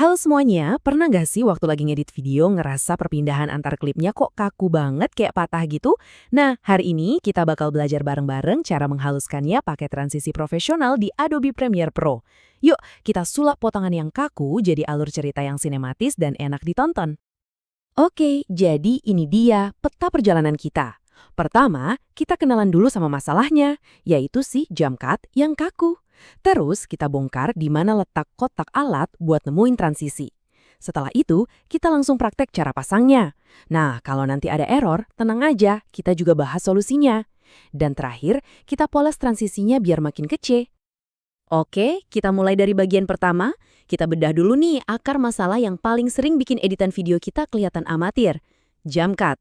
Halo semuanya, pernah nggak sih waktu lagi ngedit video ngerasa perpindahan antar klipnya kok kaku banget kayak patah gitu? Nah, hari ini kita bakal belajar bareng-bareng cara menghaluskannya pakai transisi profesional di Adobe Premiere Pro. Yuk, kita sulap potongan yang kaku jadi alur cerita yang sinematis dan enak ditonton. Oke, jadi ini dia peta perjalanan kita. Pertama, kita kenalan dulu sama masalahnya, yaitu si jump cut yang kaku. Terus kita bongkar di mana letak kotak alat buat nemuin transisi. Setelah itu, kita langsung praktek cara pasangnya. Nah, kalau nanti ada error, tenang aja, kita juga bahas solusinya. Dan terakhir, kita poles transisinya biar makin kece. Oke, kita mulai dari bagian pertama. Kita bedah dulu nih akar masalah yang paling sering bikin editan video kita kelihatan amatir. Jump cut.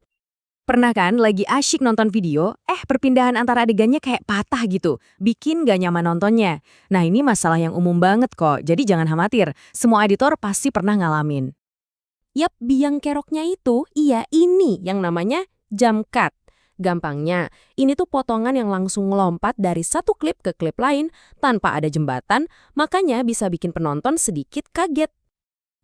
Pernah kan lagi asyik nonton video, perpindahan antara adegannya kayak patah gitu, bikin gak nyaman nontonnya. Nah ini masalah yang umum banget kok, jadi jangan khawatir, semua editor pasti pernah ngalamin. Yap, biang keroknya itu, iya ini yang namanya jump cut. Gampangnya, ini tuh potongan yang langsung ngelompat dari satu klip ke klip lain tanpa ada jembatan, makanya bisa bikin penonton sedikit kaget.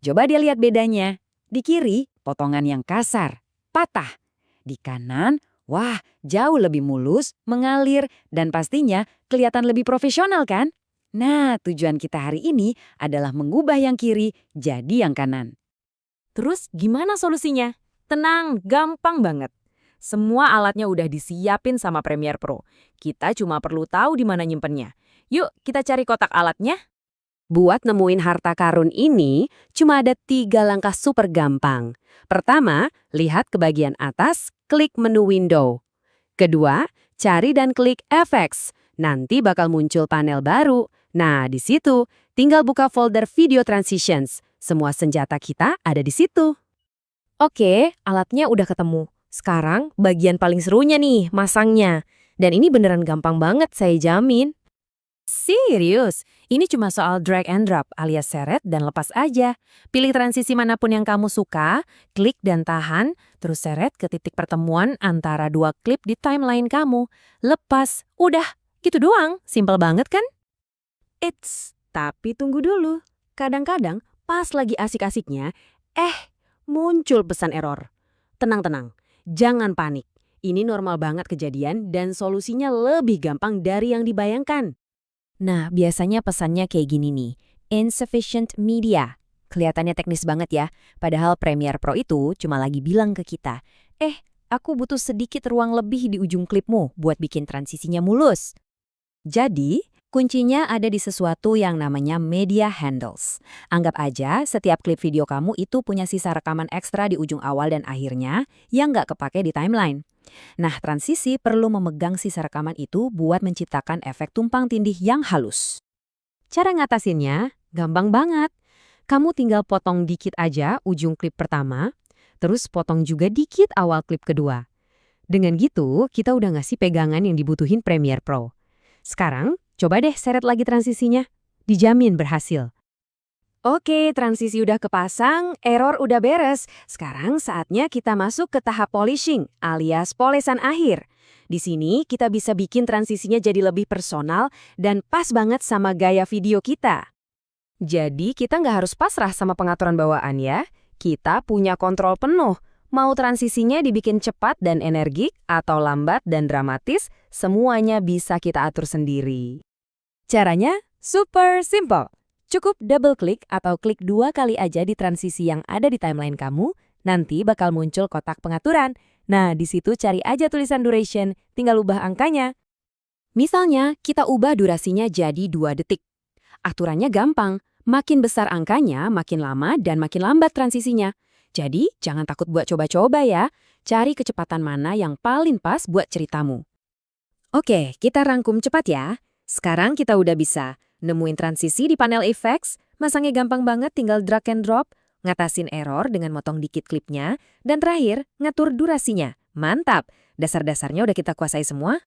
Coba dia lihat bedanya. Di kiri, potongan yang kasar, patah. Di kanan, wah, jauh lebih mulus, mengalir, dan pastinya kelihatan lebih profesional kan? Nah, tujuan kita hari ini adalah mengubah yang kiri jadi yang kanan. Terus gimana solusinya? Tenang, gampang banget. Semua alatnya udah disiapin sama Premiere Pro. Kita cuma perlu tahu di mana nyimpennya. Yuk, kita cari kotak alatnya. Buat nemuin harta karun ini, cuma ada 3 langkah super gampang. Pertama, lihat ke bagian atas, klik menu window. Kedua, cari dan klik effects. Nanti bakal muncul panel baru. Nah, di situ, tinggal buka folder video transitions. Semua senjata kita ada di situ. Oke, alatnya udah ketemu. Sekarang, bagian paling serunya nih, masangnya. Dan ini beneran gampang banget, saya jamin. Serius, ini cuma soal drag and drop alias seret dan lepas aja. Pilih transisi manapun yang kamu suka, klik dan tahan, terus seret ke titik pertemuan antara 2 klip di timeline kamu. Lepas, udah, gitu doang, simpel banget kan? Tapi tunggu dulu. Kadang-kadang pas lagi asik-asiknya, muncul pesan error. Tenang-tenang, jangan panik. Ini normal banget kejadian dan solusinya lebih gampang dari yang dibayangkan. Nah, biasanya pesannya kayak gini nih, insufficient media. Kelihatannya teknis banget ya, padahal Premiere Pro itu cuma lagi bilang ke kita, aku butuh sedikit ruang lebih di ujung klipmu buat bikin transisinya mulus. Jadi, kuncinya ada di sesuatu yang namanya media handles. Anggap aja setiap klip video kamu itu punya sisa rekaman ekstra di ujung awal dan akhirnya yang nggak kepake di timeline. Nah, transisi perlu memegang sisa rekaman itu buat menciptakan efek tumpang tindih yang halus. Cara ngatasinnya gampang banget. Kamu tinggal potong dikit aja ujung klip pertama, terus potong juga dikit awal klip kedua. Dengan gitu, kita udah ngasih pegangan yang dibutuhin Premiere Pro. Sekarang, coba deh seret lagi transisinya. Dijamin berhasil. Oke, transisi udah kepasang, error udah beres. Sekarang saatnya kita masuk ke tahap polishing, alias polesan akhir. Di sini kita bisa bikin transisinya jadi lebih personal dan pas banget sama gaya video kita. Jadi kita nggak harus pasrah sama pengaturan bawaan ya. Kita punya kontrol penuh. Mau transisinya dibikin cepat dan energik atau lambat dan dramatis, semuanya bisa kita atur sendiri. Caranya super simple. Cukup double klik atau klik 2 kali aja di transisi yang ada di timeline kamu, nanti bakal muncul kotak pengaturan. Nah, di situ cari aja tulisan duration, tinggal ubah angkanya. Misalnya, kita ubah durasinya jadi 2 detik. Aturannya gampang, makin besar angkanya, makin lama dan makin lambat transisinya. Jadi, jangan takut buat coba-coba ya. Cari kecepatan mana yang paling pas buat ceritamu. Oke, kita rangkum cepat ya. Sekarang kita udah bisa nemuin transisi di panel effects, masangnya gampang banget tinggal drag and drop, ngatasin error dengan motong dikit klipnya, dan terakhir, ngatur durasinya. Mantap! Dasar-dasarnya udah kita kuasai semua.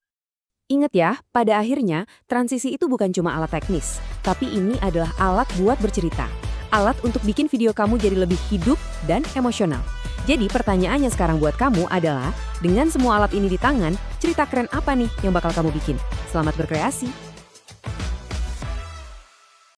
Ingat ya, pada akhirnya, transisi itu bukan cuma alat teknis, tapi ini adalah alat buat bercerita. Alat untuk bikin video kamu jadi lebih hidup dan emosional. Jadi pertanyaannya sekarang buat kamu adalah, dengan semua alat ini di tangan, cerita keren apa nih yang bakal kamu bikin? Selamat berkreasi!